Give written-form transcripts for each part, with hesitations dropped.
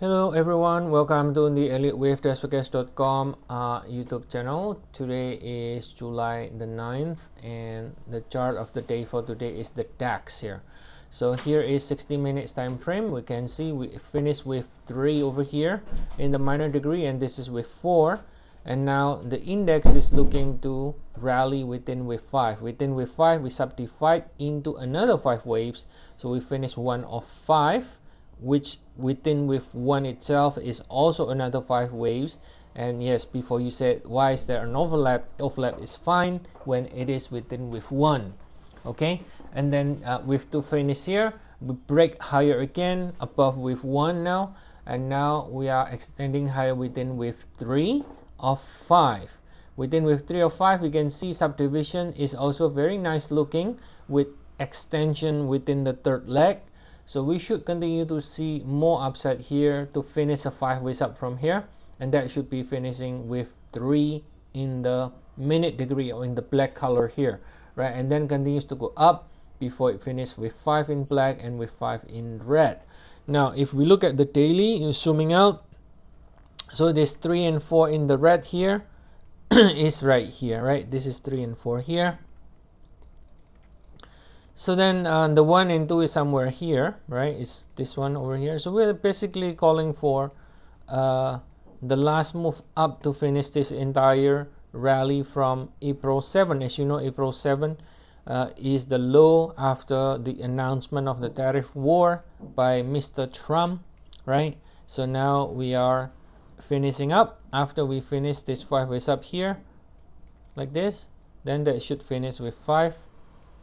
Hello everyone, welcome to the Elliottwave.com YouTube channel. Today is July the 9th and the chart of the day for today is the DAX here. So here is 60 minutes time frame. We can see we finished with 3 over here in the minor degree, and this is with 4. And now the index is looking to rally within with 5. Within with 5, we subdivide into another 5 waves. So we finish one of 5, which within with 1 itself is also another 5 waves. And yes, before you said why is there an overlap is fine when it is within with 1. Okay, and then with 2 finish here, we break higher again above with 1 now, and now we are extending higher within with 3 of 5. Within with 3 of 5, we can see subdivision is also very nice looking with extension within the third leg. So we should continue to see more upside here to finish a 5 ways up from here, and that should be finishing with 3 in the minute degree or in the black color here, right? And then continues to go up before it finishes with 5 in black and with 5 in red. Now if we look at the daily, zooming out, so this 3 and 4 in the red here is right here, right? This is 3 and 4 here. So then the 1 and 2 is somewhere here, right? It's this one over here. So we're basically calling for the last move up to finish this entire rally from April 7. As you know, April 7 is the low after the announcement of the tariff war by Mr. Trump, right? So now we are finishing up. After we finish this 5 ways up here, like this, then that should finish with 5,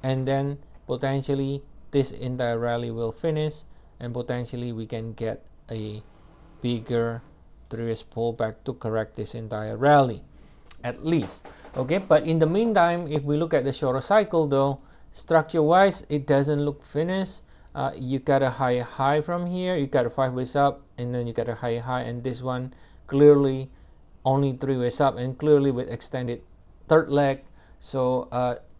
and then potentially this entire rally will finish, and potentially we can get a bigger 3S pullback to correct this entire rally at least. Okay, but in the meantime, if we look at the shorter cycle though, structure wise it doesn't look finished. You got a higher high from here, you got a 5 ways up, and then you got a higher high, and this one clearly only 3 ways up and clearly with extended third leg. So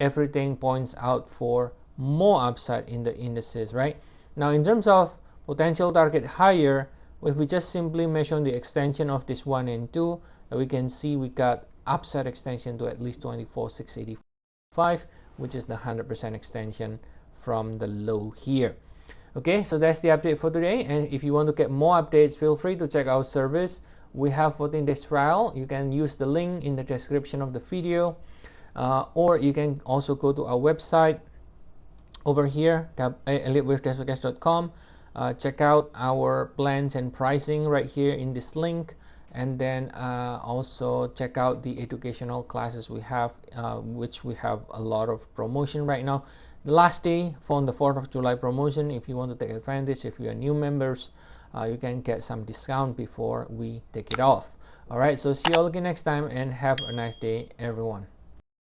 everything points out for more upside in the indices, right? Now in terms of potential target higher, if we just simply measure the extension of this 1 and 2, we can see we got upside extension to at least 24,685, which is the 100% extension from the low here. Okay, so that's the update for today, and if you want to get more updates, feel free to check our service. We have 14 days trial. You can use the link in the description of the video, or you can also go to our website over here, Elliottwave.com. Check out our plans and pricing right here in this link, and then also check out the educational classes we have, which we have a lot of promotion right now. The last day for the 4th of July promotion, if you want to take advantage, if you are new members, you can get some discount before we take it off. Alright, so see you all again next time, and have a nice day everyone.